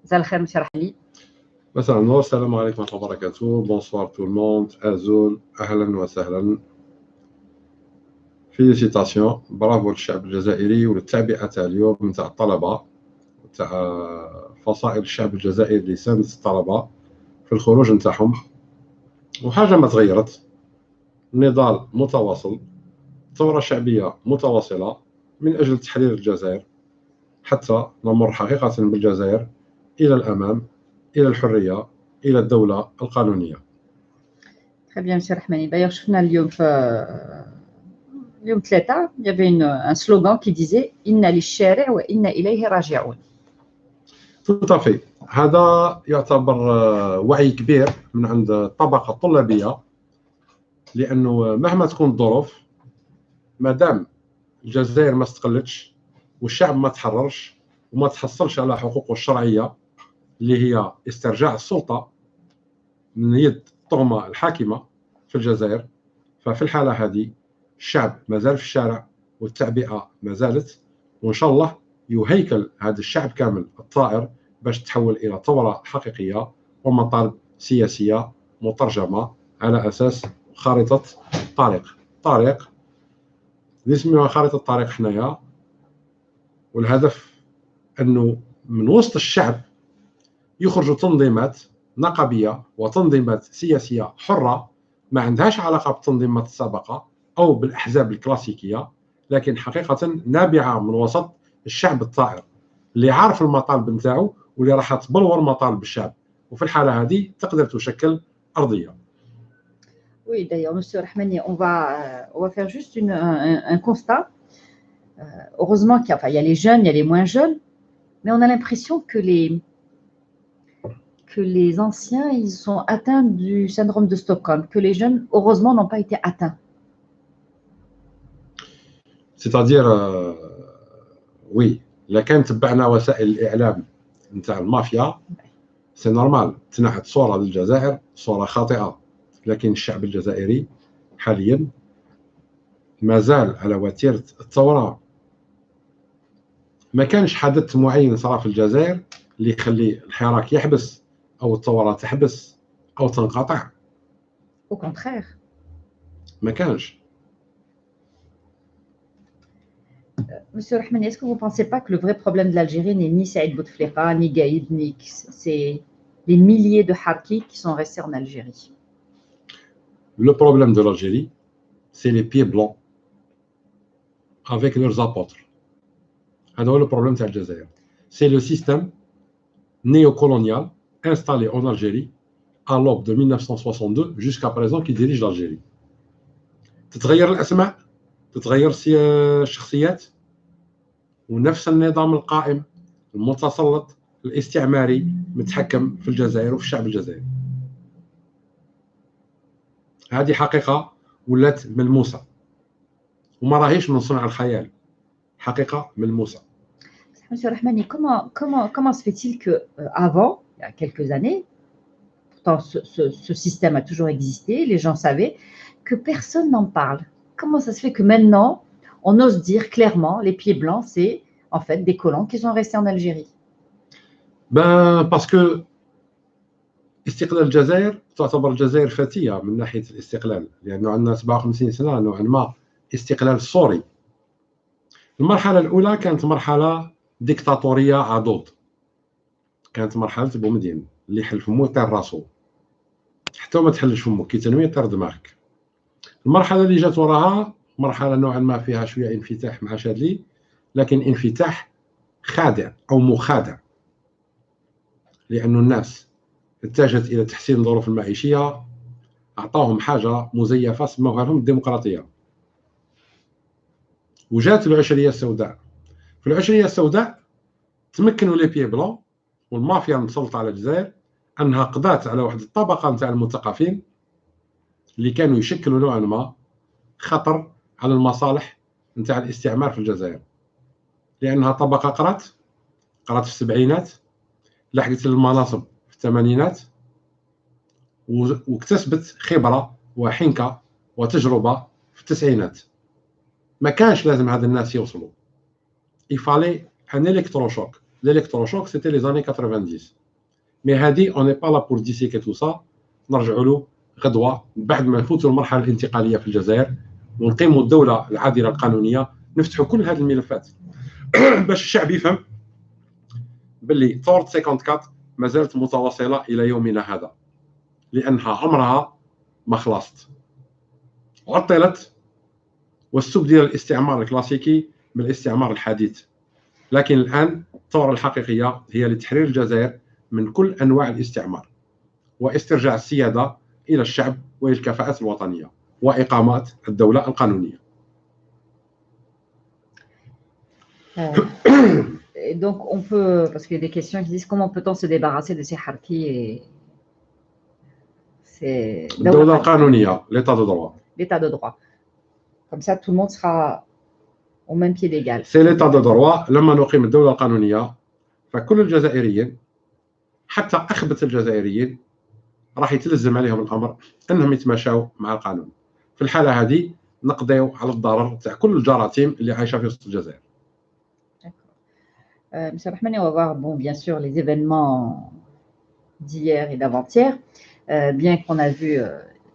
مساء الخير مسيو رحمني. مساء النور، السلام عليكم ورحمة الله وبركاته. بونسوار تو الموند، أزول، أهلا وسهلا. فيليسيتاسيون، برافو للشعب الجزائري وللتعبئة تاع اليوم نتاع الطلبة تاع فصائل الشعب الجزائري اللي ساندت الطلبة في الخروج نتاعهم، وحاجة ما تغيرت. النضال متواصل، ثورة شعبية متواصلة من أجل تحرير الجزائر حتى نمر حقيقة بالجزائر إلى الأمام، إلى الحرية، إلى الدولة القانونية. Très bien مسيو رحمني. D'ailleurs شفنا اليوم في يوم 3 il y avait un slogan qui disait إنا للشارع وإنا إليه راجعون. Tout à fait. هذا يعتبر وعي كبير من عند الطبقة الطلابية، لأنه مهما تكون الظروف، مادام الجزائر ما استقلتش والشعب ما تحررش وما تحصلش على حقوقه الشرعية اللي هي استرجاع السلطة من يد الطغمة الحاكمة في الجزائر، ففي الحالة هذه الشعب ما زال في الشارع والتعبئة ما زالت، وإن شاء الله يهيكل هذا الشعب كامل الطائر باش تتحول إلى ثورة حقيقية ومطالب سياسية مترجمة على أساس خارطة طريق اللي نسميوها خارطة طريق حنايا. والهدف أنه من وسط الشعب يخرجوا تنظيمات نقابية وتنظيمات سياسية حرة ما عندهاش علاقة بالتنظيمات السابقة أو بالأحزاب الكلاسيكية، لكن حقيقة نابعة من وسط الشعب الطائر اللي عارف المطالب نتاعو واللي راح تبلور مطالب الشعب، وفي الحالة هذه تقدر تشكل أرضية. Oui, d'ailleurs, monsieur Rahmani, on va faire juste un constat. Heureusement qu'il y a les jeunes, il y a les moins jeunes, mais on a l'impression que les anciens, ils sont atteints du syndrome de Stockholm, que les jeunes, heureusement, n'ont pas été atteints. C'est-à-dire, oui, إلا كان تبعنا وسائل الإعلام نتاع المافيا سي نورمال تنحت صورة للجزائر، صورة خاطئة، لكن الشعب الجزائري حاليا ما زال على وتيرة الثورة. ما كانش حدث معين صار في الجزائر اللي يخلي الحراك يحبس أو الثورة تحبس أو تنقطع. Au contraire. ما كانش. Monsieur Rahmani, est-ce que vous ne pensez pas que le vrai problème de l'Algérie n'est ni Saïd Bouteflika, ni Gaïd, ni c'est les milliers de harkis qui sont restés en Algérie? Le problème de l'Algérie, c'est les pieds blancs avec leurs apôtres. هذا هو le problème تاع الجزائر. C'est le système néocolonial installé en Algérie à l'aube de 1962 jusqu'à présent qui dirige l'Algérie. تتغير الأسماء، تتغير الشخصيات، ونفس النظام القائم المتسلط الاستعماري متحكم في الجزائر وفي الشعب الجزائري. هذه حقيقة ولات ملموسة وما راهيش من صنع الخيال، حقيقة ملموسة. Monsieur Rahmani, comment se fait-il que avant, il y a quelques années, pourtant ce système a toujours existé, les gens savaient, que personne n'en parle? Comment ça se fait que maintenant, on ose dire clairement, les pieds blancs, c'est en fait des colons qui sont restés en Algérie? Ben parce que استقلال الجزائر تعتبر الجزائر فتية من ناحية الاستقلال، لأنه عندنا 57 سنة نوعا ما استقلال سوري. المرحلة الأولى كانت مرحلة ديكتاتورية عضوض، كانت مرحلة بومدين اللي يحل فمو يطير راسو، حتى ما تحلش فمو كي تنوي يطير دماغك. المرحلة اللي جات وراها مرحلة نوعا ما فيها شوية انفتاح مع شادلي، لكن انفتاح خادع أو مخادع، لأن الناس اتجهت إلى تحسين الظروف المعيشية، أعطاهم حاجة مزيفة سموها لهم الديمقراطية، وجات العشرية السوداء. في العشرية السوداء تمكنوا لي بيي بلون والمافيا المسلطة على الجزائر أنها قضات على واحد الطبقة نتاع المثقفين اللي كانوا يشكلوا نوعا ما خطر على المصالح نتاع الاستعمار في الجزائر، لأنها طبقة قرات في السبعينات، لحقت للمناصب في الثمانينات، واكتسبت خبرة وحنكة وتجربة في التسعينات. ما كانش لازم هاد الناس يوصلوا، il fallait un électrochoc. L'électrochoc c'était les années 90. مي هادي اون ني با لا بور ديسيكي تو سا. نرجعوا له غدوه بعد ما نفوتوا المرحله الانتقاليه في الجزائر ونقيموا الدوله العادله القانونيه، نفتحوا كل هذه الملفات باش الشعب يفهم باللي ثورة 54 ما زالت متواصله الى يومنا هذا، لانها عمرها ما خلصت. عطلت واستبدل الاستعمار الكلاسيكي بالاستعمار الحديث، لكن الآن الثورة الحقيقية هي لتحرير الجزائر من كل أنواع الاستعمار واسترجاع السيادة إلى الشعب والكفاءات الوطنية وإقامة الدولة القانونية. Et donc on peut, parce qu'il y a des questions qui disent comment peut-on se débarrasser de ces harkis et ces الدولة القانونية، l'état de droit. l'état de droit. Comme ça tout le monde sera au même pied d'égal. C'est l'état de droit. لما نقيم الدولة القانونية فكل الجزائريين حتى أخبة الجزائريين راح يتلزم عليهم الأمر أنهم يتماشوا مع القانون. في الحالة هذه نقضيو على الضرر تاع كل الجراثيم اللي عايشة في وسط الجزائر. Monsieur Rahmani, on va voir, bon, bien sûr, les événements d'hier et d'avant-hier. Bien qu'on a vu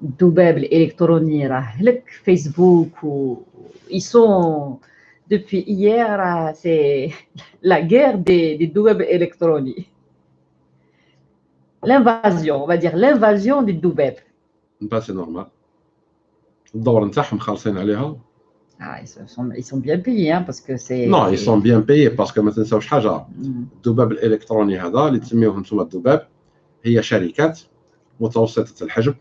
Doubeb électronique, Facebook, ils sont depuis hier, c'est la guerre des Doubeb électroniques. L'invasion, on va dire l'invasion des Doubeb. C'est normal. الدور نتاعهم خالصين عليها. Ah, ils sont bien payés, hein, parce que c'est... Non, ils sont bien payés parce que ما تنساوش حاجة. الذباب الإلكتروني هذا اللي تسميوهم نتوما الذباب هي شركات متوسطة الحجم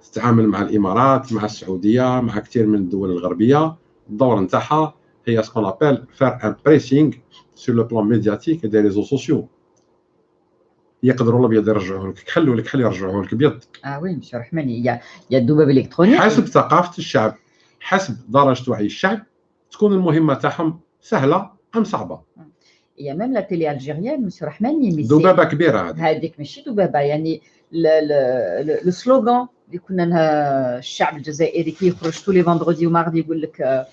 تتعامل مع الإمارات، مع السعودية، مع كثير من الدول الغربية. الدور نتاعها هي سكون أبل فار ان بريسينغ سور لو بلان ميدياتيك دي ريزو سوسيو. يقدروا الابيض يرجعوه لك كحل ولا كحل يرجعوه لك ابيض. وي مسيو رحماني، يا الذباب الالكتروني حسب ثقافه الشعب، حسب درجه وعي الشعب تكون المهمه تاعهم سهله ام صعبه. يا ميم لا تيلي الجيريان مسيو رحماني ذبابه كبيره هذيك ماشي ذبابه، يعني لو سلوغان اللي كنا الشعب الجزائري كيخرج تو لي فاندردي وماردي يقول لك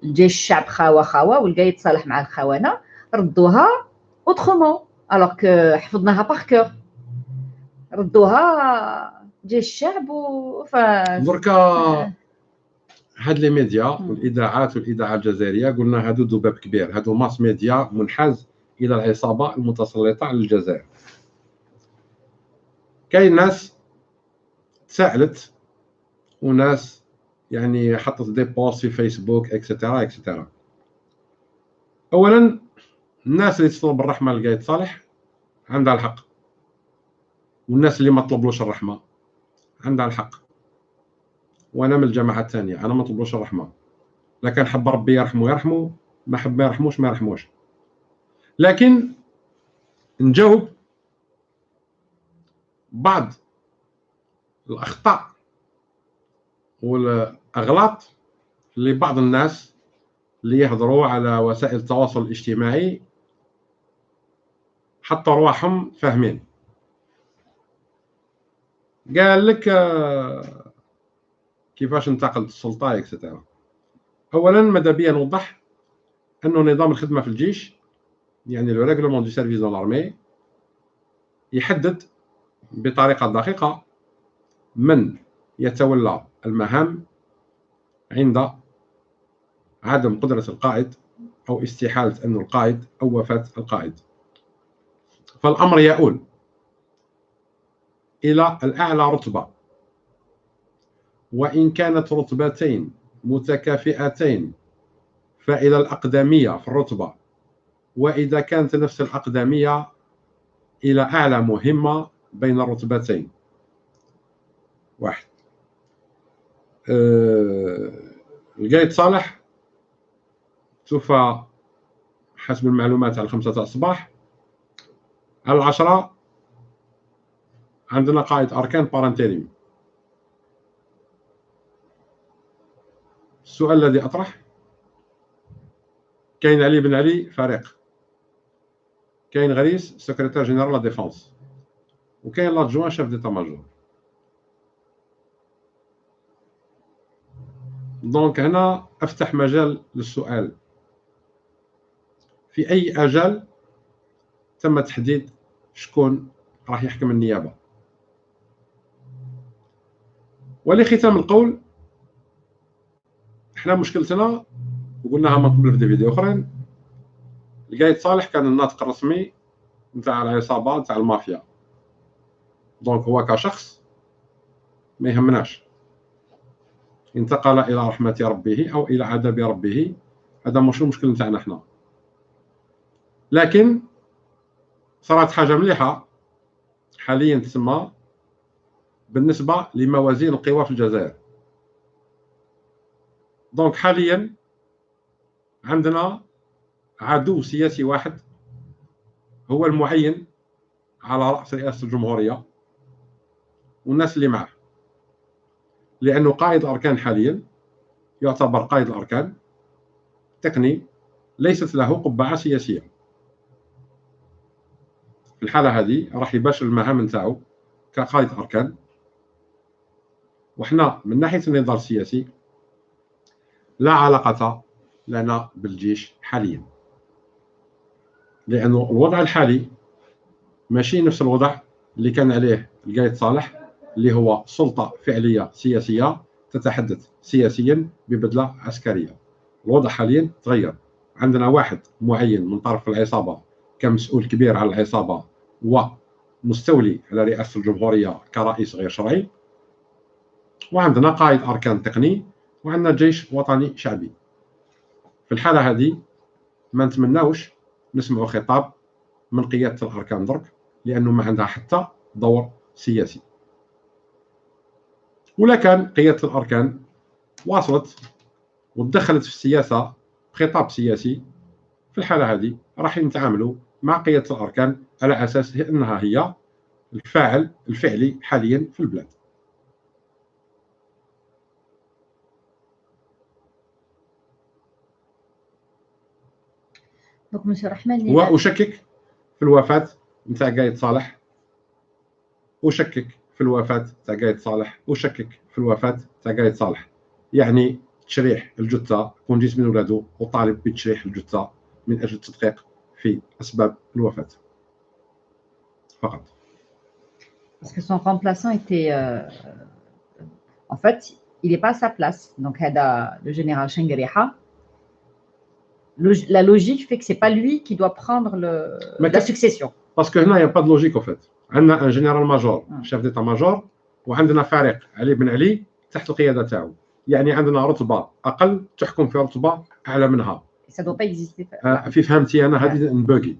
الجيش الشعب خاوه خاوه والقى يتصالح مع الخونه، ردوها اوترومون الوغ كو حفظناها باغ كور، ردوها جيش الشعب دركا هاد لي ميديا والاذاعات الجزائريه قلنا هادو ذباب كبير، هادو ماس ميديا منحاز الى العصابه المتسلطه على الجزائر. كاين ناس تساءلت وناس يعني حطت دي بوست في فيسبوك اكسترا اكسترا. اولا الناس اللي تطلب الرحمه لقايد صالح عندها الحق، والناس اللي ما طلبلوش الرحمه عندها الحق. وانا من الجماعه الثانيه، انا ما طلبلوش الرحمه، لكن حب ربي يرحمه يرحمه، ما حب ما يرحموش ما يرحموش. لكن نجاوب بعض الاخطاء والاغلاط اللي بعض الناس اللي يهضروا على وسائل التواصل الاجتماعي حطوا رواحهم فاهمين. قال لك كيفاش انتقلت السلطه اكسترا. اولا ماذا بيا نوضح انه نظام الخدمه في الجيش، يعني لو ريغلومون دو سيرفيس دون لارمي، يحدد بطريقه دقيقه من يتولى المهام عند عدم قدرة القائد أو استحالة أن القائد أو وفاة القائد. فالأمر يؤول إلى الأعلى رتبة، وإن كانت رتبتين متكافئتين فإلى الأقدمية في الرتبة، وإذا كانت نفس الأقدمية إلى أعلى مهمة بين الرتبتين. واحد القايد صالح توفى حسب المعلومات على 5 تاع الصباح. على 10 عندنا قائد أركان بارانتيريم. السؤال الذي أطرح، كاين علي بن علي فريق، كاين غريس سكرتير جينيرال لا ديفونس، وكاين لادجوان شاف ديتا ماجور. دونك هنا أفتح مجال للسؤال، في أي أجل تم تحديد شكون راح يحكم النيابه. ولختام القول، احنا مشكلتنا وقلناها من قبل في فيديو اخرين، القايد صالح كان الناطق الرسمي نتاع العصابه نتاع المافيا، دونك هو كشخص ما يهمناش، انتقل الى رحمه ربه او الى عذاب ربه، هذا مش المشكل نتاعنا احنا. لكن صارت حاجه مليحه حاليا تسمى بالنسبه لموازين القوى في الجزائر. دونك حاليا عندنا عدو سياسي واحد هو المعين على رأس رئاسة الجمهورية والناس اللي معه، لأنه قائد الأركان حاليا يعتبر قائد الأركان تقني، ليست له قبعة سياسية. في الحالة هذه راح يباشر المهام نتاعو كقائد أركان، وحنا من ناحية النظام السياسي لا علاقة لنا بالجيش حاليا، لأنه الوضع الحالي ماشي نفس الوضع اللي كان عليه القايد صالح، اللي هو سلطة فعلية سياسية تتحدث سياسيا ببدلة عسكرية. الوضع حاليا تغير، عندنا واحد معين من طرف العصابة كمسؤول كبير على العصابة ومستولي على رئاسة الجمهورية كرئيس غير شرعي، وعندنا قائد أركان تقني، وعندنا جيش وطني شعبي. في الحالة هذه ما نتمناوش نسمعوا خطاب من قيادة الأركان درك، لأنه ما عندها حتى دور سياسي. ولا كان قيادة الأركان واصلت ودخلت في السياسة بخطاب سياسي، في الحالة هذه راح نتعاملوا مع قيادة الأركان على أساس أنها هي الفاعل الفعلي حاليا في البلاد. وأشكك في الوفاة نتاع قايد صالح، أشكك في الوفاة تاع قايد صالح، أشكك في الوفاة تاع قايد صالح. يعني تشريح الجثة، كون جيت من ولادو وطالب بتشريح الجثة من أجل التدقيق في أسباب الوفاة فقط. Parce que son remplaçant était, en fait, il n'est pas à sa place. Donc, le général Chengueriha, la logique fait que c'est pas lui qui doit prendre la succession. Parce que هنا il n'y a pas de logique en fait. عندنا un général major chef d'état major، وعندنا فارق علي بن علي تحت القيادة تاعو، يعني عندنا رتبة أقل تحكم في رتبة أعلى منها. Ça doit pas exister. في فهمتي أنا هذه نبوغي،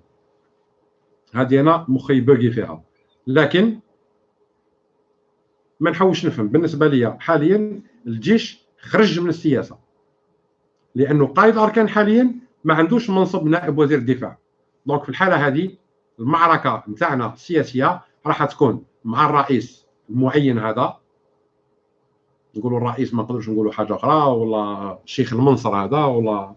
هذه أنا مخي بوغي فيها. لكن ما نحوش نفهم، بالنسبة لي حاليا الجيش خرج من السياسة، لأنه قائد الأركان حاليا ما عندوش منصب نائب وزير الدفاع. دونك في الحالة هذه المعركة نتاعنا السياسية راح تكون مع الرئيس المعين هذا، نقولوا الرئيس ما نقدروش نقولوا حاجة أخرى، ولا شيخ المنصر هذا، ولا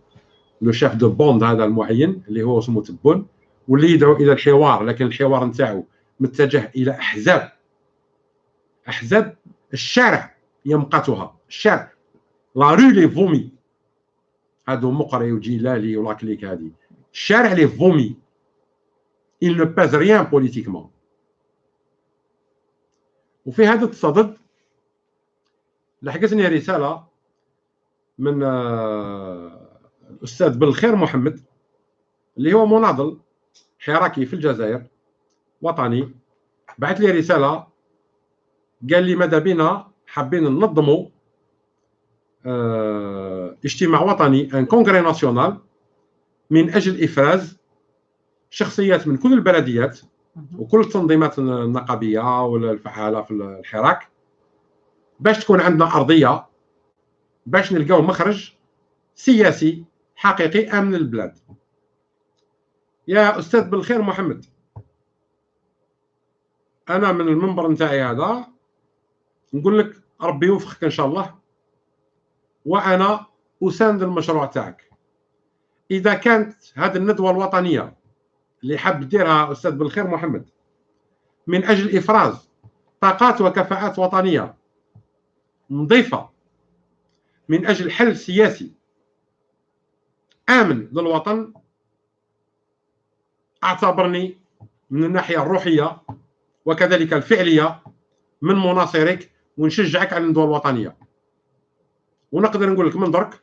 لو شيف دو بوند هذا المعين اللي هو اسمه تبون، واللي يدعو إلى الحوار، لكن الحوار نتاعو متجه إلى أحزاب الشارع يمقتها، الشارع لا رue لي فومي، هادو مقري وجيلالي ولاكليك، هذه الشارع لي فومي، il ne pèse rien politiquement. وفي هذا التصدد لحقتني رسالة من الأستاذ بالخير محمد، اللي هو مناضل حراكي في الجزائر وطني، بعث لي رسالة قال لي ماذا بينا حابين ننظموا اجتماع وطني، ان كونغري ناسيونال، من أجل إفراز شخصيات من كل البلديات وكل التنظيمات النقابية والفعالة في الحراك، باش تكون عندنا أرضية باش نلقاو مخرج سياسي حقيقي آمن للبلاد. يا أستاذ بالخير محمد، أنا من المنبر نتاعي هذا نقول لك ربي يوفقك إن شاء الله، وأنا أساند المشروع تاعك. إذا كانت هذه الندوة الوطنية اللي حاب ديرها أستاذ بالخير محمد من أجل إفراز طاقات وكفاءات وطنية نظيفة من أجل حل سياسي آمن للوطن، أعتبرني من الناحية الروحية وكذلك الفعلية من مناصرك ونشجعك على الندوة الوطنية. ونقدر نقول لك من درك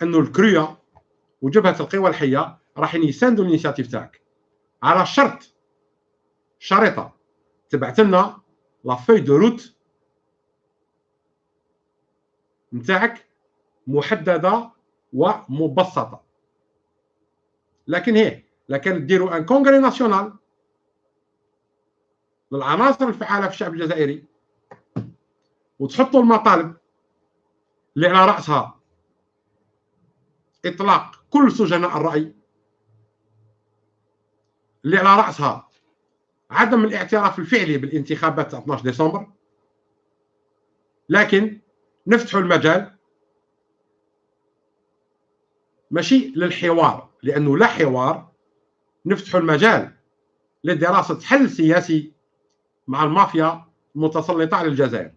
أنه الكروية وجبهة القوى الحية راح يساندوا الانيشاتيف تاعك على شريطة تبعت لنا لا فوي دو روت نتاعك محددة ومبسطة. لكن ديروا ان كونغري ناسيونال للعناصر الفعالة في الشعب الجزائري وتحطوا المطالب اللي على رأسها إطلاق كل سجناء الرأي، اللي على رأسها عدم الاعتراف الفعلي بالانتخابات 12 ديسمبر، لكن نفتحوا المجال ماشي للحوار لأنه لا حوار، نفتحوا المجال لدراسة حل سياسي مع المافيا المتسلطة على الجزائر.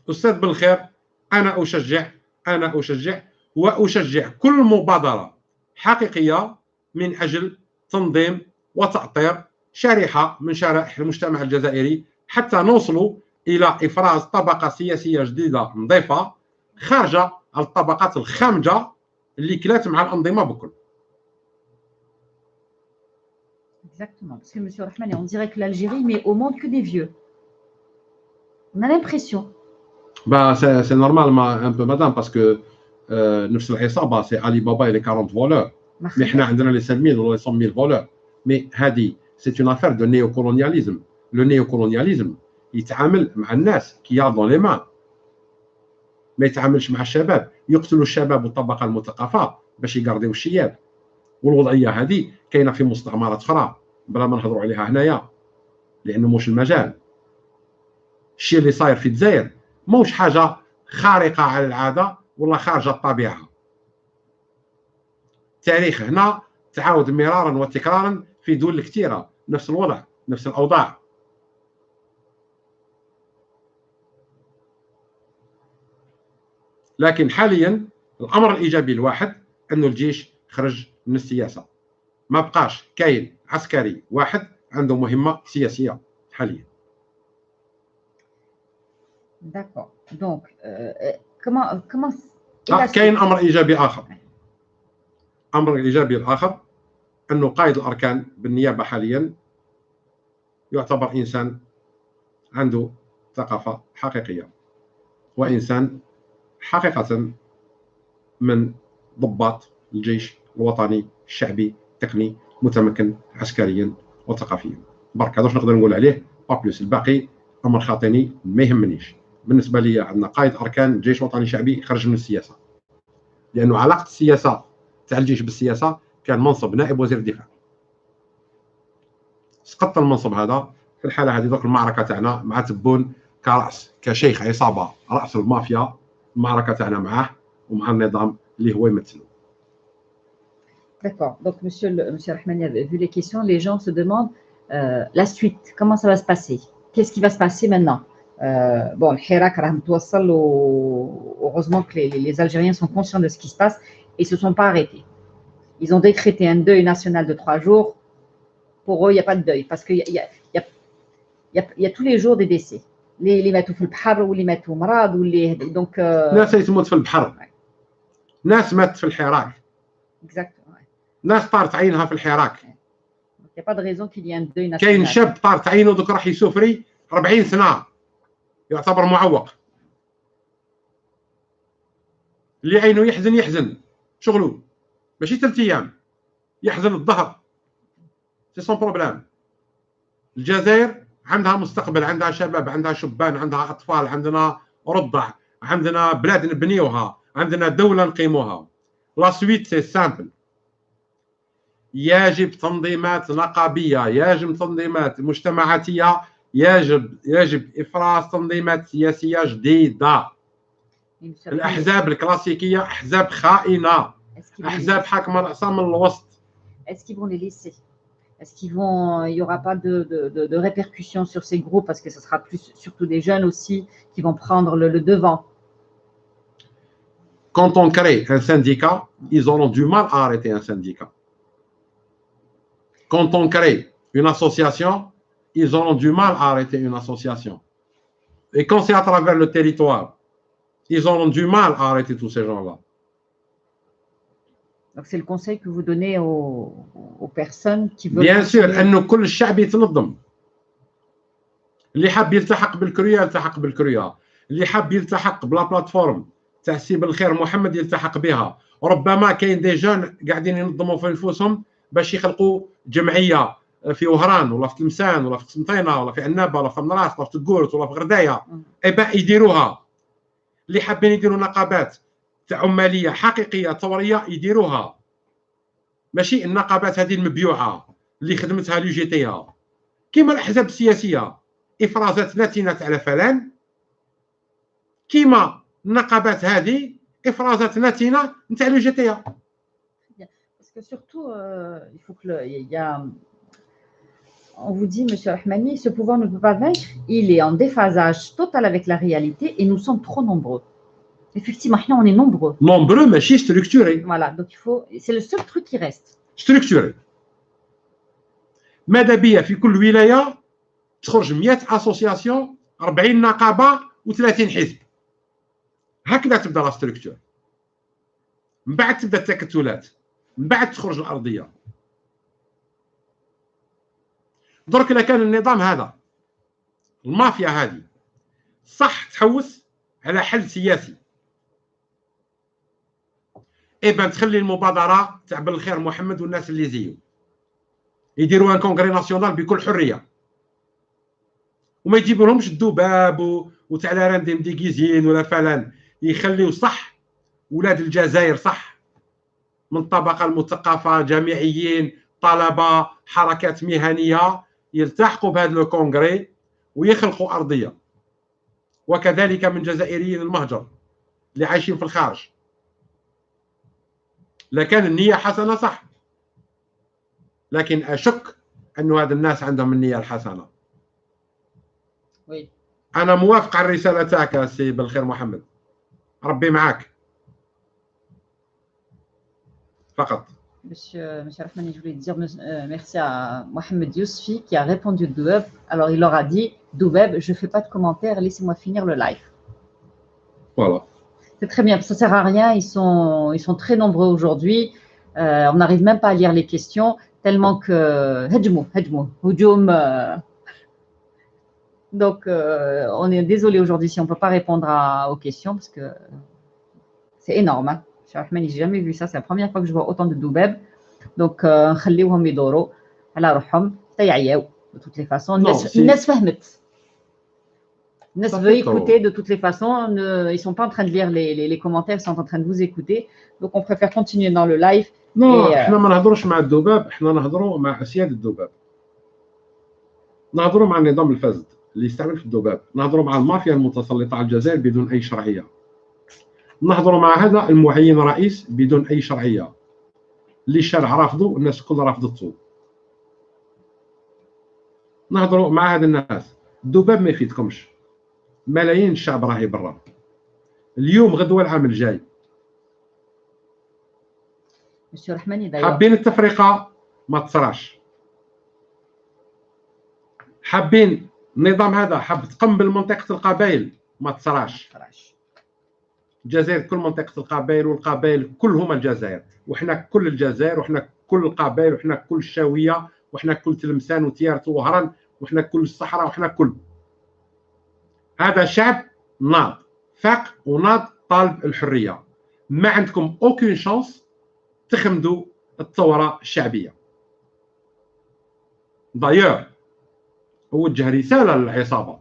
أستاذ بالخير، أنا أشجع وأشجع كل مبادرة حقيقية من أجل تنظيم وتأطير شريحة من شرائح المجتمع الجزائري حتى نوصل إلى إفراز طبقة سياسية جديدة نظيفة خارجة الطبقات الخامجة اللي كلات مع الأنظمة بكل. Exactement, parce que M. Rahmani, on dirait que l'Algérie met au monde que des vieux. On a l'impression. Bah, c'est normal, un peu, madame, parce que نفس العصابة c'est Ali Baba et les 40 voleurs. Mais احنا عندنا les 5000 ou les 100 000 voleurs. Mais هذه c'est une affaire de néocolonialisme. Le néocolonialisme يتعامل مع الناس qui a dans les mains. ما يتعاملش مع الشباب، يقتلوا الشباب والطبقة المثقفة باش يقرديو الشياب. والوضعية هذه كاينة في مستعمرات أخرى بلا ما نهضروا عليها هنايا لأنه مش المجال. الشيء اللي صاير في الجزائر موش حاجة خارقة على العادة ولا خارجة الطبيعة. التاريخ هنا تعاود مرارا وتكرارا في دول كثيرة نفس الوضع نفس الأوضاع. لكن حاليا الأمر الإيجابي الواحد أنه الجيش خرج من السياسة، ما بقاش كاين عسكري واحد عنده مهمة سياسية حاليا. D'accord. Donc, comment كاين أمر إيجابي آخر. أمر إيجابي الآخر أنه قائد الأركان بالنيابة حاليا يعتبر إنسان عنده ثقافة حقيقية وإنسان حقيقة من ضباط الجيش الوطني الشعبي التقني متمكن عسكريا وثقافيا. برك هذا واش نقدر نقول عليه با بلوس. الباقي أمر خاطئني ما يهمنيش. بالنسبة لي عندنا قائد أركان جيش وطني شعبي خرج من السياسة، لأنه علاقة السياسة تاع الجيش بالسياسة كان منصب نائب وزير الدفاع. سقط المنصب هذا في الحالة هذه. دوك المعركة تاعنا مع تبون كرأس كشيخ عصابة رأس المافيا، المعركة تاعنا معاه ومع النظام اللي هو يمثله. D'accord. Donc, Monsieur Rahmani, vu les questions, les gens se demandent la suite. Comment ça va se passer? Qu'est-ce qui va se passer maintenant? Bon, le Hirak راه متوصل heureusement que les Algériens sont conscients de ce qui se passe et ne se sont pas arrêtés. Ils ont décrété un deuil national de 3 jours. Pour eux, il n'y a pas de deuil parce qu'il y a tous les jours des décès. اللي ماتوا في البحر واللي ماتوا مرض واللي دونك ناس تموت في البحر، ناس ماتت في الحراك، ناس طارت عينها في الحراك. Il n'y a pas de raison qu'il y ait un deuil national. كاين شاب طارت عينه دوك راح يسوفري 40 سنة يعتبر معوق. اللي عينه يحزن شغله ماشي 3 أيام يحزن الظهر. سي سون بروبليم. الجزائر عندها مستقبل، عندها شباب، عندها شبان، عندها أطفال، عندنا رضع، عندنا بلاد نبنيوها، عندنا دولة نقيموها. لا سويت سي سامبل. يجب تنظيمات نقابية، يجب تنظيمات مجتمعاتية، يجب إفراز تنظيمات سياسية جديدة. الأحزاب الكلاسيكية أحزاب خائنة، أحزاب حاكمة رأسها من الوسط. Est-ce qu'ils vont les laisser? Est-ce qu'il n'y aura pas de répercussions sur ces groupes parce que ce sera surtout des jeunes aussi qui vont prendre le devant? quand on crée un syndicat, ils auront du mal à arrêter un syndicat. Quand on crée une association, ils auront du mal à arrêter une association. Et quand c'est à travers le territoire, ils auront du mal à arrêter tous ces gens-là. Donc c'est le conseil que vous donnez aux personnes qui veulent... Bien sûr, أنه كل الشعب يتنظم. اللي حاب يلتحق بالكرية يلتحق بالكرية، اللي حاب يلتحق بلا بلاتفورم تاع سي بالخير محمد يلتحق بها. ربما كاين دي جون قاعدين ينظموا في نفوسهم باش يخلقوا جمعيه في وهران ولا في تلمسان ولا في قسنطينه ولا في عنابه ولا في منراس ولا في تقورت ولا في غردايه، ايبا يديروها. اللي حابين يديروا نقابات تاع عماليه حقيقيه ثوريه يديروها، ماشي النقابات هذه المبيوعه اللي خدمتها لي جي تي ا كيما الاحزاب السياسيه افرازات نتنه على فلان، كيما النقابات هذه افرازات نتنه نتاع لي جي تي ا. Parce que surtout, il faut que on vous dit, Monsieur Rahmani, ce pouvoir ne peut pas vaincre. Il est en déphasage total avec la réalité et nous sommes trop nombreux. Effectivement, on est nombreux. Nombreux, mais structuré. Voilà, donc c'est le seul truc qui reste. Structuré. ماذا بيا في كل ولايه تخرج 100 اسوسياسيون 40 نقابه و30 حزب. هكذا تبدا لا ستركتور. من بعد تبدا التكتلات، من بعد تخرج الارضيه. درك الا كان النظام هذا المافيا هذه صح تحوس على حل سياسي، ايبا تخلي المبادره تاع بالخير محمد والناس اللي زيه يديروا ان كونغري ناسيونال بكل حريه، وما يجيبوا لهمش الذباب وتاع لا رانديم ديكيزين ولا فلان، يخليو صح ولاد الجزائر صح من الطبقه المثقفه، جامعيين، طلبه، حركات مهنيه يلتحقوا بهذا لو كونغري ويخلقوا ارضيه. وكذلك من جزائريين المهجر اللي عايشين في الخارج. لكن النيه حسنه صح، لكن اشك انه هذا الناس عندهم النيه الحسنه. انا موافق على الرساله تاعك سي بالخير محمد، ربي معاك فقط. Monsieur Rahmani, je voulais dire merci à Mohamed Yousfi qui a répondu Doubeb. Alors il leur a dit Doubeb, je ne fais pas de commentaires, laissez-moi finir le live. Voilà. C'est très bien, ça ne sert à rien, ils sont très nombreux aujourd'hui. On n'arrive même pas à lire les questions, tellement que. Hujum. Donc, on est désolé aujourd'hui si on ne peut pas répondre aux questions parce que c'est énorme. Hein. Je n'ai jamais vu ça, c'est la première fois que je vois autant de Doubeb. Donc, خليوهم يدوروا على روحهم حتى يعياو de toutes les façons. الناس فهمت. الناس veut écouter de toutes les façons. Ils ne sont pas en train de lire les commentaires, ils sont en train de vous écouter. Donc, on préfère continuer dans le live. Non, احنا ما نهضروش مع الذباب، احنا نهضروا مع اسياد الذباب. نهضروا مع النظام الفاسد اللي يستعمل في الذباب، نهضروا مع المافيا المتسلطه على الجزائر بدون اي شرعيه. نهضروا مع هذا المعين رئيس بدون اي شرعيه. اللي الشارع رافضه والناس الكل رافضته. نهضروا مع هاد الناس. الذباب ما يفيدكمش. ملايين الشعب راهي برا. اليوم غدوه العام الجاي. حابين التفرقه ما تصراش. حابين النظام هذا حاب تقنبل منطقه القبائل ما تصراش. الجزائر كل منطقه القبائل، والقبائل كلهم الجزائر، وحنا كل الجزائر، وحنا كل القبائل، وحنا كل الشاويه، وحنا كل تلمسان وتيارت وهران، وحنا كل الصحراء، وحنا كل. هذا شعب ناض فاق وناض طالب الحريه. ما عندكم اوكين شانس تخمدوا الثوره الشعبيه. دايور اوجه رساله للعصابه،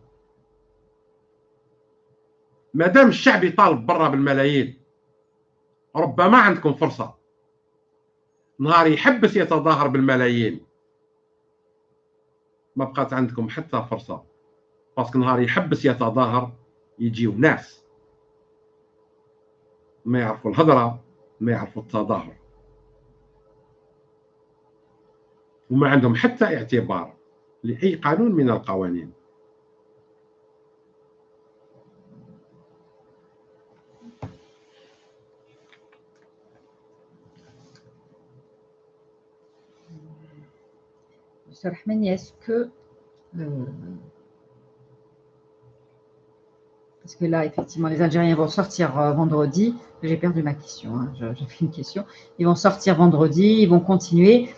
مادام الشعب يطالب برا بالملايين ربما عندكم فرصه. نهار يحبس يتظاهر بالملايين ما بقات عندكم حتى فرصه، باسكو نهار يحبس يتظاهر يجيو ناس ما يعرفوا الهضره، ما يعرفوا التظاهر، وما عندهم حتى اعتبار لاي قانون من القوانين. Monsieur Rahmani, est-ce que parce que là, effectivement, les Algériens vont sortir vendredi. J'ai perdu ma question, hein, j'ai fait une question. Ils vont sortir vendredi, ils vont continuer.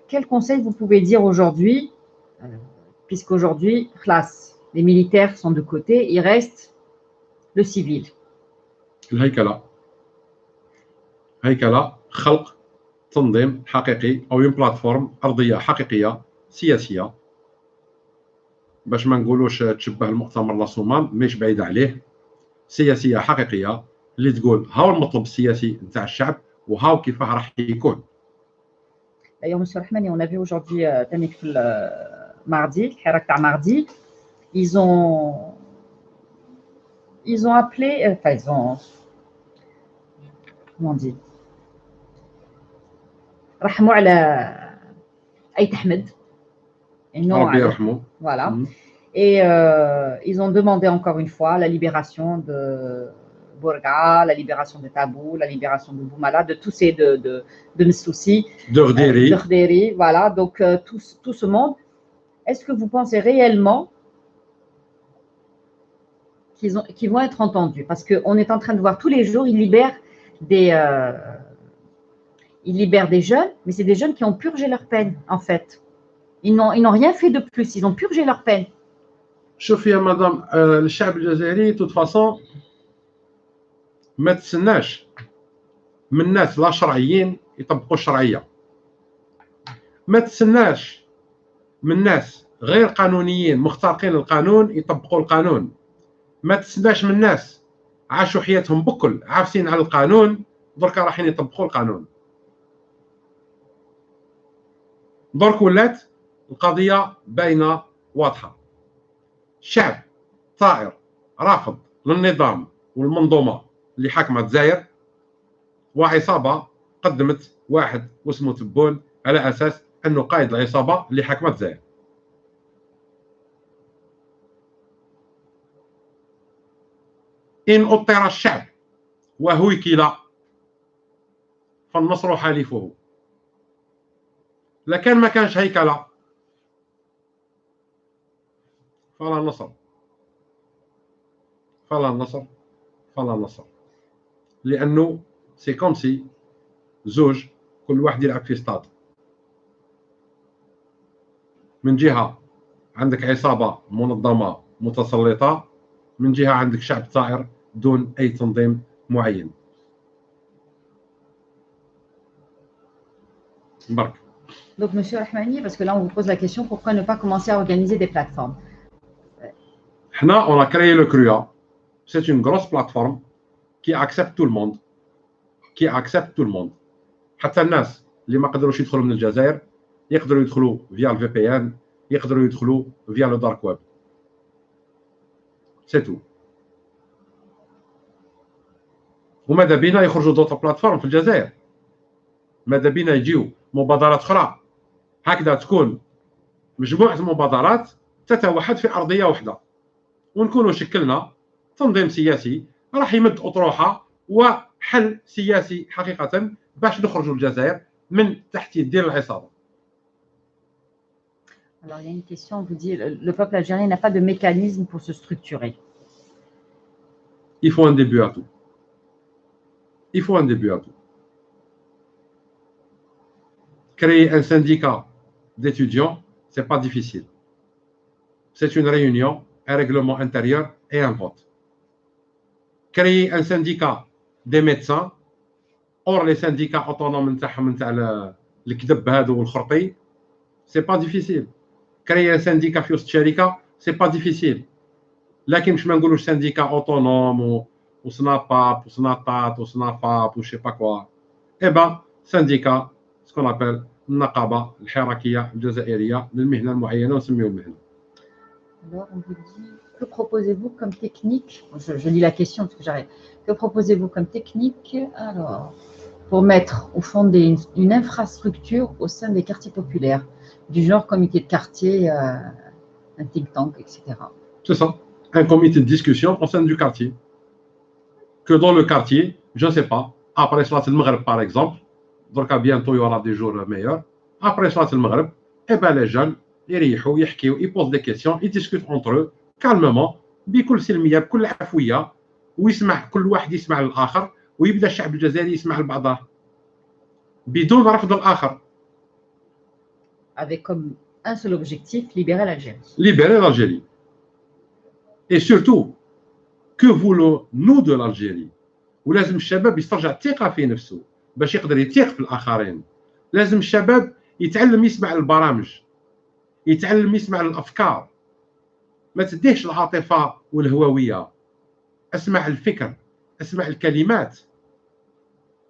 Quel conseil vous pouvez dire aujourd'hui, puisqu'aujourd'hui, les militaires sont de côté, il reste le civil. هيكلة خلق تنظيم حقيقي أو بلاتفورم أرضية حقيقية سياسية باش ما نقولوش تشبه المؤتمر لاسومان مش بعيد عليه سياسية حقيقية اللي تقول هاو المطلب السياسي نتاع الشعب وهاو كيفاه راح يكون. D'ailleurs, Monsieur Rahmani, on a vu aujourd'hui, mardi, le Hirak t'a mardi, ils ont appelé, enfin ils ont, comment on dit, رحموا على أيت أحمد. ربي يرحمه. Voilà. Et ils ont demandé encore une fois la libération de Bourga, la libération de Tabou, la libération de Boumala, de tous ces de Mssoussi, de Ghderi, voilà. Donc tout ce monde. Est-ce que vous pensez réellement qu'ils vont être entendus? Parce qu'on est en train de voir tous les jours, ils libèrent des jeunes, mais c'est des jeunes qui ont purgé leur peine, en fait. Ils n'ont rien fait de plus, ils ont purgé leur peine. شوفي يا مدام الشعب الجزائري توت فاصون ما تسناش من الناس لا شرعيين يطبقوا الشرعيه ما تسناش من الناس غير قانونيين مخترقين القانون يطبقوا القانون ما تسناش من الناس عاشوا حياتهم بكل عافسين على القانون دركا رايحين يطبقوا القانون درك ولات القضيه باينه واضحه شعب ثائر رافض للنظام والمنظومه اللي حاكمه الجزائر وعصابه قدمت واحد واسمه تبون على اساس انه قائد العصابه اللي حاكمه الجزائر ان اطر الشعب وهيكل فالنصر حليفه لكن ما كانش هيكله فلا نصر فلا نصر فلا نصر لانه سي كوم سي زوج كل واحد يلعب في ستاد من جهه عندك عصابه منظمه متسلطه من جهه عندك شعب ثائر دون اي تنظيم معين برك. Donc, Monsieur Rahmani, parce que là, on vous pose la question, pourquoi ne pas commencer à organiser des plateformes? On a créé le CRUA. C'est une grosse plateforme qui accepte tout le monde. حتى الناس اللي ما قدروش يدخلوا من الجزائر يقدروا يدخلوا via le VPN يقدروا يدخلوا via le dark web. C'est tout. وماذا بينا يخرجوا دوطا بلاتفورم في الجزائر. ماذا بينا يجيو مبادرات أخرى هكذا تكون مجموعة مبادرات تتوحد في أرضية واحدة ونكونوا شكلنا تنظيم سياسي راح يمد أطروحة وحل سياسي حقيقة باش نخرجوا الجزائر من تحت يدين العصابة. Alors, il y a une question, on vous dit, le peuple algérien n'a pas de mécanisme pour se structurer. Il faut un début à tout. Créer un syndicat d'étudiants, c'est pas difficile. C'est une réunion, un règlement intérieur et un vote. Créer un syndicat des médecins, or les syndicats autonomes نتاع الكذب هذا والخرطي, c'est pas difficile. Créer un syndicat في وسط شركة, c'est pas difficile. لكن مش ما نقولوش syndicat autonome وسناباب وسناطات وسنافاب وشي با كوا. Eh ben, syndicat, ce qu'on appelle النقابة الحركية الجزائرية للمهنة المعينة ونسميه المهنة. Alors, on vous dit, que proposez-vous comme technique? Je lis la question parce que j'arrête. Que proposez-vous comme technique alors, pour mettre ou fonder une infrastructure au sein des quartiers populaires, du genre comité de quartier, un think tank, etc. C'est ça, un comité de discussion au sein du quartier. Que dans le quartier, je ne sais pas, après Salat al-Maghrib par exemple, donc bientôt il y aura des jours meilleurs, après Salat al-Maghrib, et ben les jeunes يريحوا يحكيوا يبوز دي كيسيون يديسكوت اونتر eux calmement بكل سلميه بكل عفويه ويسمع كل واحد يسمع للاخر ويبدا الشعب الجزائري يسمع لبعضه بدون رفض الاخر. Avec comme un seul objectif, libérer l'Algérie. Libérer l'Algérie. Et surtout, que voulons-nous de l'Algérie؟ ولازم الشباب يسترجع الثقه في نفسه باش يقدر يثيق في الاخرين. لازم الشباب يتعلم يسمع البرامج، يتعلم يسمع الافكار، ما تديهش العاطفه والهوويه، اسمع الفكر، اسمع الكلمات،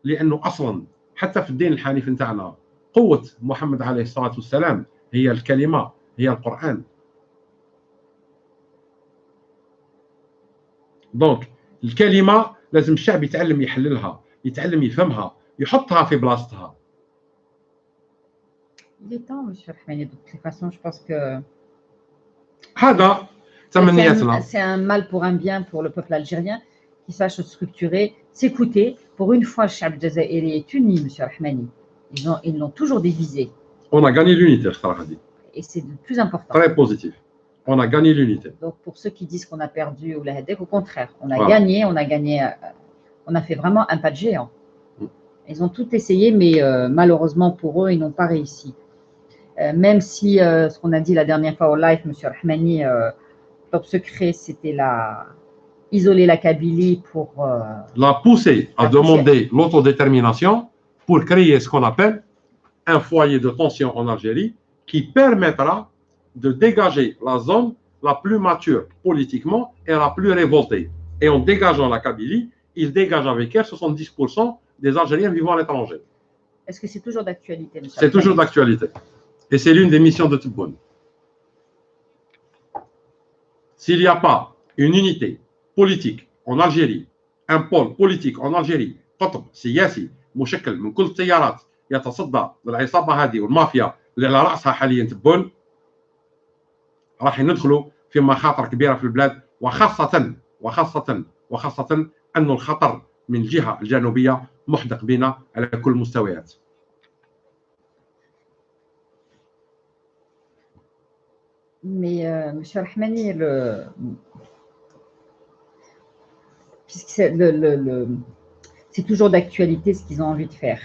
لانه اصلا حتى في الدين الحنيف نتاعنا قوه محمد عليه الصلاه والسلام هي الكلمه، هي القران. دونك الكلمه لازم الشعب يتعلم يحللها، يتعلم يفهمها، يحطها في بلاصتها. Il est temps, monsieur Rahmani, de toutes les façons, je pense que هذا تمنياتنا. c'est un mal pour un bien pour le peuple algérien qui sache se structurer, s'écouter. Pour une fois, le Chab Jazairi est uni, monsieur Rahmani. Ils l'ont toujours divisé. On a gagné l'unité, Kharadi. Et c'est le plus important. Très positif. On a gagné l'unité. Donc, pour ceux qui disent qu'on a perdu ou la Hadek, au contraire, on a Voilà. gagné, on a fait vraiment un pas de géant. Ils ont tout essayé, mais malheureusement pour eux, ils n'ont pas réussi. Même si ce qu'on a dit la dernière fois au live, monsieur Rahmani, top secret, c'était isoler la Kabylie pour la pousser à demander l'autodétermination pour créer ce qu'on appelle un foyer de tension en Algérie qui permettra de dégager la zone la plus mature politiquement et la plus révoltée. Et en dégageant la Kabylie, il dégage avec elle 70% des Algériens vivant à l'étranger. Est-ce que c'est toujours d'actualité, monsieur? C'est toujours d'actualité. Et c'est l'une des missions de Tebboune. S'il n'y a pas une unité politique en Algérie, un pôle politique en Algérie, قطب سياسي مشكل من كل التيارات يتصدى للعصابه هذه والمافيا اللي على راسها حاليا تبون، راح ندخلوا في مخاطر كبيره في البلاد، وخاصه أن الخطر من الجهه الجنوبيه محدق بنا على كل المستويات. Mais monsieur Rahmani, puisque c'est toujours d'actualité ce qu'ils ont envie de faire.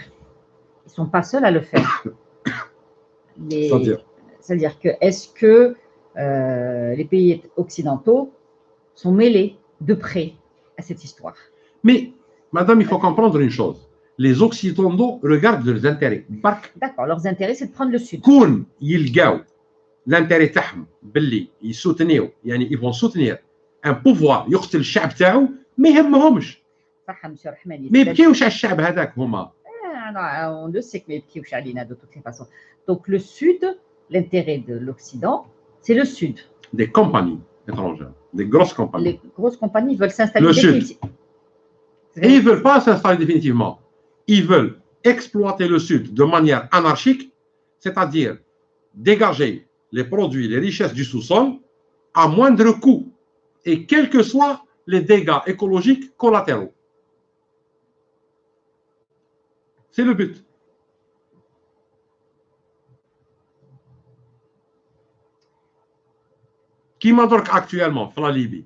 Ils ne sont pas seuls à le faire. C'est-à-dire que est-ce que les pays occidentaux sont mêlés de près à cette histoire? Mais, madame, il faut comprendre une chose. Les Occidentaux regardent leurs intérêts. D'accord, leurs intérêts, c'est de prendre le Sud. كون يلقاو l'intérêt تاعهم باللي يسوتنيو، يعني ils vont soutenir un pouvoir يقتل الشعب تاعو، ما يهمهمش. صح monsieur Rahmani. ما يبكيوش على الشعب هذاك هما. On le sait que ما يبكيوش علينا de toutes les façons. Donc le Sud, l'intérêt de l'Occident, c'est le Sud. Des compagnies étrangères, des grosses compagnies. Les grosses compagnies veulent s'installer définitivement. Et ils ne veulent pas s'installer définitivement. Ils veulent exploiter le Sud de manière anarchique, c'est-à-dire dégager les produits, les richesses du sous-sol à moindre coût et quels que soient les dégâts écologiques collatéraux. C'est le but. كيما درك actuellement في ليبي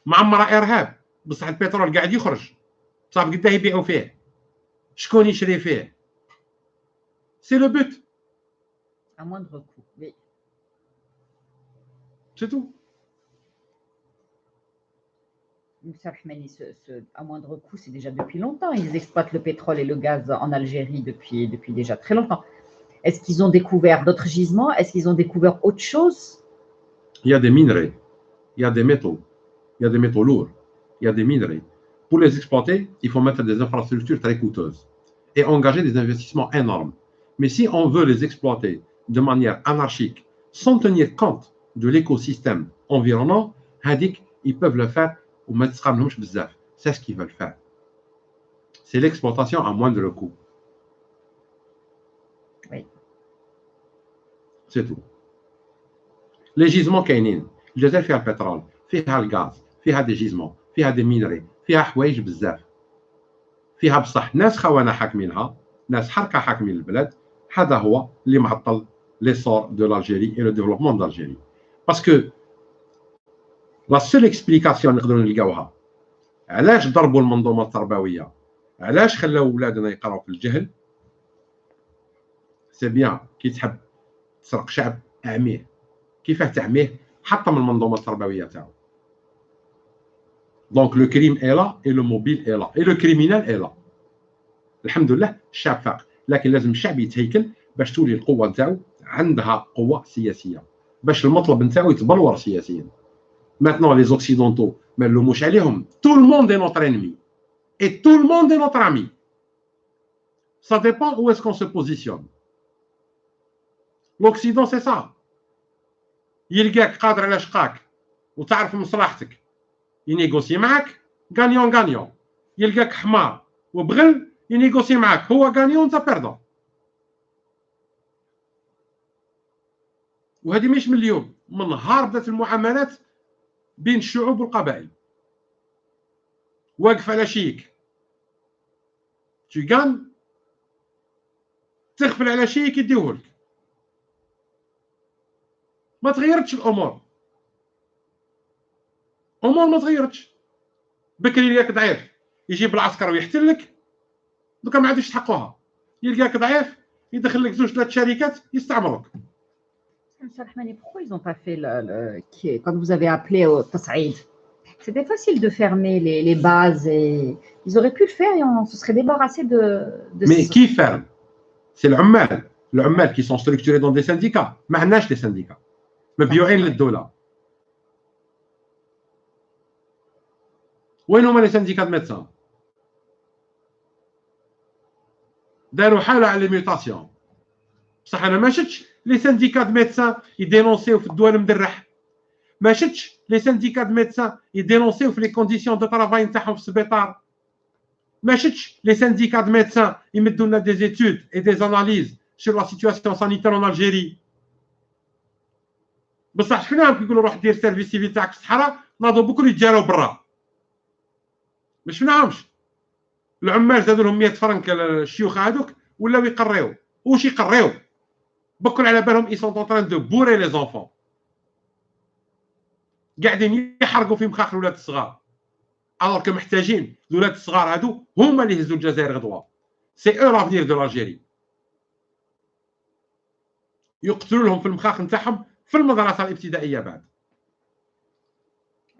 معمرة إرهاب، بصح البترول قاعد يخرج، صافي قداه يبيعوا فيه، شكون يشري فيه؟ C'est le but. À moindre coût. Oui. C'est tout. Monsieur Rahmani, à moindre coût, c'est déjà depuis longtemps. Ils exploitent le pétrole et le gaz en Algérie depuis déjà très longtemps. Est-ce qu'ils ont découvert d'autres gisements? Est-ce qu'ils ont découvert autre chose? Il y a des minerais, il y a des métaux, il y a des métaux lourds, il y a des minerais. Pour les exploiter, il faut mettre des infrastructures très coûteuses et engager des investissements énormes. Mais si on veut les exploiter de manière anarchique, sans tenir compte de l'écosystème environnant, ils peuvent le faire. C'est ce qu'ils veulent faire. C'est l'exploitation à moindre coût. Oui. C'est tout. Les gisements كاينين. الجزائر فيها البترول، فيها الغاز، فيها دي جيزمون، فيها دي مينري، فيها حوايج بزاف. فيها بصح ناس خونه حاكمينها، ناس حركه حاكمين البلاد. هذا هو اللي معطل l'essor de l'Algérie et le développement de l'Algérie. Parce que la seule explication نقدروا نلقاوها علاش ضربوا المنظومه التربويه، علاش خلاو ولادنا يقراو في الجهل، سي بيان كي تحب تسرق شعب اعميه، كيفاه تعميه؟ حطم المنظومه التربويه تاعو. دونك لو كريم اي لا اي لو موبيل اي لا اي لو كريمينال اي لا. الحمد لله الشعب فاق، لكن لازم الشعب يتهيكل باش تولي القوه نتاعو عندها قوه سياسيه، باش المطلب نتاعو يتبلور سياسيا. Maintenant, les Occidentaux, mais le mouche عليهم, tout le monde est notre ennemi. Et tout le monde est notre ami. Ça dépend où est-ce qu'on se positionne. L'Occident, c'est ça. يلقاك قادر على شقاك وتعرف مصلحتك ينيغوسي معك غانيون غانيون، يلقاك حمار وبغل ينيغوسي معك هو غانيون انت بيردون. وهذه مش من اليوم، من نهار بدات المعاملات بين الشعوب والقبائل. واقف على شيك تيغان، تغفل على شيك يديوهولك. ما تغيرتش الامور، ما تغيرتش. بكري يلقاك ضعيف يجيب العسكر ويحتلك، دوكا ما عادش تحقوها. يلقاك ضعيف يدخل لك زوج ثلاث شركات يستعمروك. Monsieur Rahmani, pourquoi ils n'ont pas fait quand vous avez appelé au Tas'id? C'était facile de fermer les bases et ils auraient pu le faire et on se serait débarrassé de Mais qui ferme? C'est العمال qui sont structurés dans des syndicats. ما عندناش les syndicats مبيوعين للدولة. وين هما les syndicats de médecins؟ داروا حالة على ليميتاسيون. بصح انا ما شفتش لي سانديكا دو ميدسان يدينونسيو في الدول مدرح، ما شفتش لي سانديكا دو ميدسان يدينونسيو في لي كونديسيون دو طرافاي نتاعهم في السبيطار، ما شفتش لي سانديكا دو ميدسان يمدوا لنا دي زيتود اي دي اناليز سور لا سيتواسيون سانيتير اون الجيري. بصح شفناهم كيقولوا روح دير سيرفيس سيفيل تاعك في الصحراء، ناضوا بكري يتجاراو برا. ما شفناهمش. العمال زادوا لهم 100 فرنك الشيوخ هذوك ولاو يقريو. واش يقريو؟ بكل على بالهم ils sont en train de bourrer les enfants. قاعدين يحرقوا في مخاخ الولاد الصغار. alors que محتاجين الولاد الصغار هادو هما اللي يهزوا الجزائر غدوه. c'est eux l'avenir de l'Algérie. يقتلوا لهم في المخاخ نتاعهم في المدرسه الابتدائيه بعد.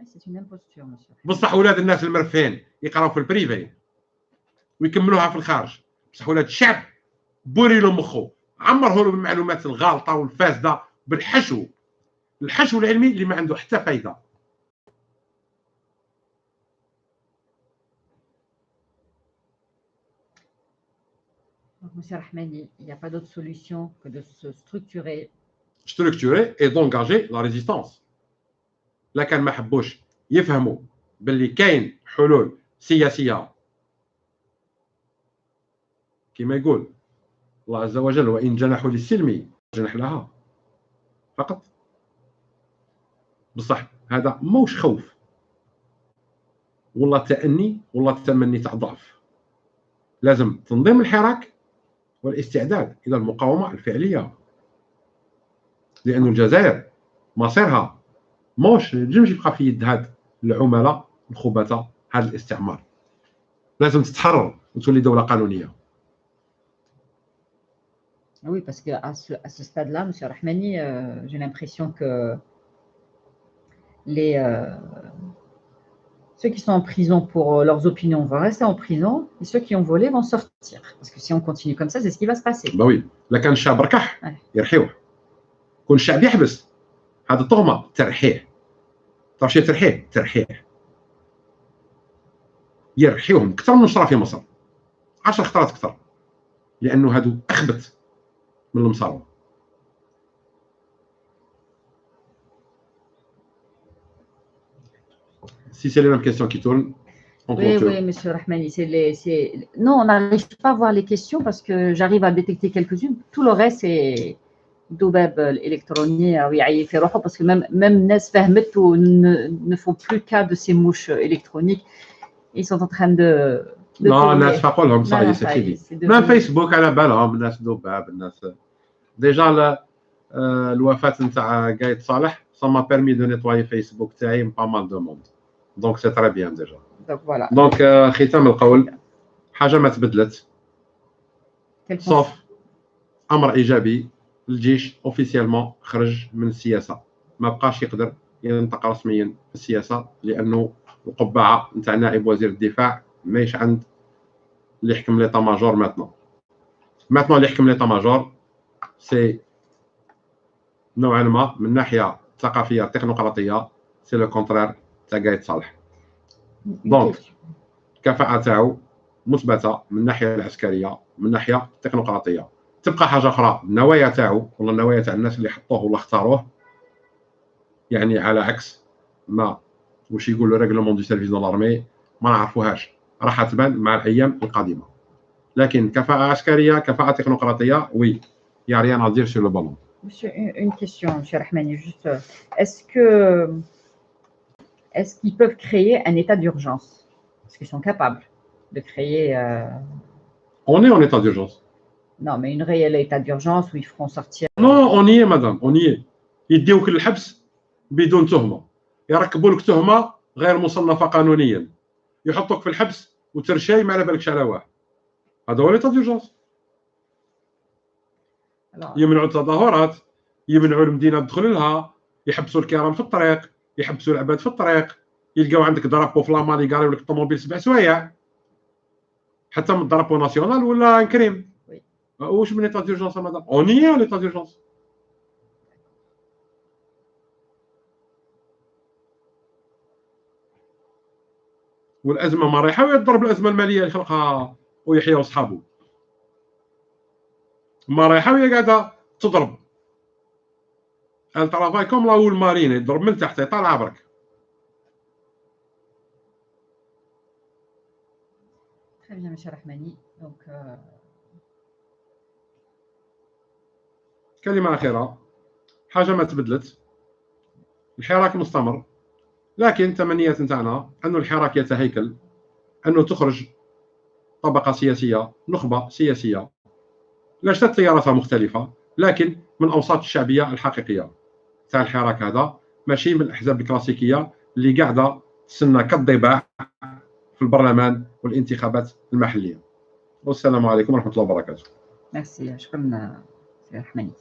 c'est une imposture monsieur. بصح ولاد الناس المرفهين يقراو في البريفي ويكملوها في الخارج، بصح ولاد الشعب بوري له مخو، عمره له بالمعلومات الغالطه والفاسده بالحشو، الحشو العلمي اللي ما عنده حتى فايده. Monsieur Rahmani, il n'y a pas d'autre solution que de se structurer et d'engager la résistance. لا كان ما حبوش يفهموا باللي كاين حلول سياسيه كما يقول الله عز وجل وإن جنحوا للسلم جنح لها فقط. بصح هذا موش خوف والله تأني والله تمني تاع ضعف. لازم تنظيم الحراك والاستعداد إلى المقاومة الفعلية، لأن الجزائر مصيرها موش ينجمش يبقى في يد هاد العملاء الخبثاء هذا الاستعمار. لازم تتحرر وتولي دولة قانونية. Oui, parce qu'à ce stade-là, M. Rahmani, j'ai l'impression que ceux qui sont en prison pour leurs opinions vont rester en prison et ceux qui ont volé vont sortir. Parce que si on continue comme ça, c'est ce qui va se passer. Bah oui, là quand الشعب ركح يرحيوه. كون الشعب يحبس هذا طغمة ترحيه. تعرف شي ترحيه؟ ترحيه. يرحيوهم أكثر من شرا في مصر 10 خطرات أكثر، لأنه هادو أخبث من المصاروة. Si c'est les mêmes questions qui tournent, on Oui, oui, monsieur Rahmani. Non, on n'arrive pas à voir les questions parce que j'arrive à détecter quelques-unes. Tout le reste, c'est دوباب électronique ويعيي في روحه parce que même ناس فهمت ne font plus cas de ces mouches électroniques. Ils sont en train de non, الناس فاقوا لهم صاي سيدي. ما فيسبوك على بالهم الناس دوباب الناس ديجا الوفاه نتاع قايد صالح ça m'a permis de nettoyer فيسبوك تاعي با مال دو موند دونك سي تري بيان ديجا. دونك ختام القول حاجه ما تبدلت صوف امر ايجابي. الجيش اوفيسيالمون خرج من السياسه، ما بقاش يقدر ينطق رسميا في السياسه لانه القبعه نتاع نائب وزير الدفاع ماهيش عند اللي يحكم ليطا ماجور. ماتنون اللي يحكم ليطا ماجور سي نوعا ما من ناحيه ثقافيه تكنوقراطيه سي لو كونترير تاع قايد صالح. دونك الكفاءه تاعو مثبته من الناحيه العسكريه من الناحيه التكنوقراطيه. تبقى حاجه اخرى النوايا تاعو ولا النوايا تاع الناس اللي حطوه ولا اختاروه، يعني على عكس ما واش يقول لو ريغلومون دو سيرفيس دون لارمي ما نعرفوهاش، راح تبان مع الايام القادمه. لكن كفاءه عسكريه كفاءه تكنوقراطيه وي يا ريان ا دير سور لو بالون. Monsieur, une question, Monsieur Rahmani, juste, est-ce qu'ils peuvent créer un état d'urgence? Est-ce qu'ils sont capables de créer On est en état d'urgence. Non, mais une réelle état d'urgence où ils feront sortir. Non, on y est, madame, on y est. يديوك للحبس بدون تهمه، يركبوا لك تهمه غير مصنفه قانونيا، يحطوك في الحبس وترشاي ما على بالكش على واحد. هذا هو ليتا ديرجونس. يمنعوا التظاهرات، يمنعوا المدينه تدخل لها، يحبسوا الكرام في الطريق، يحبسوا العباد في الطريق، يلقاو عندك درابو في لامال يقاريو لك الطوموبيل 7 سوايع حتى من الدرابو ناسيونال ولا ان كريم. واش من ليتا ديرجونس مدام؟ اون اي ليتا ديرجونس. والازمه ما رايحه ويضرب الازمه الماليه اللي خلقها ويحيى وصحابه، ما رايحه وهي قاعده تضرب الطرافاي كوم لا والمارين يضرب من تحت يطالع برك. Très bien, Monsieur Rahmani. Donc, كلمه اخيره، حاجه ما تبدلت، الحراك مستمر، لكن تمنيات نتاعنا انه الحراك يتهيكل، انه تخرج طبقه سياسيه نخبه سياسيه لا شتات تياراتها مختلفه لكن من اوساط الشعبيه الحقيقيه تاع الحراك هذا، ماشي من الاحزاب الكلاسيكيه اللي قاعده تسنى كالضباع في البرلمان والانتخابات المحليه. والسلام عليكم ورحمه الله وبركاته. merci, شكرا سي رحماني.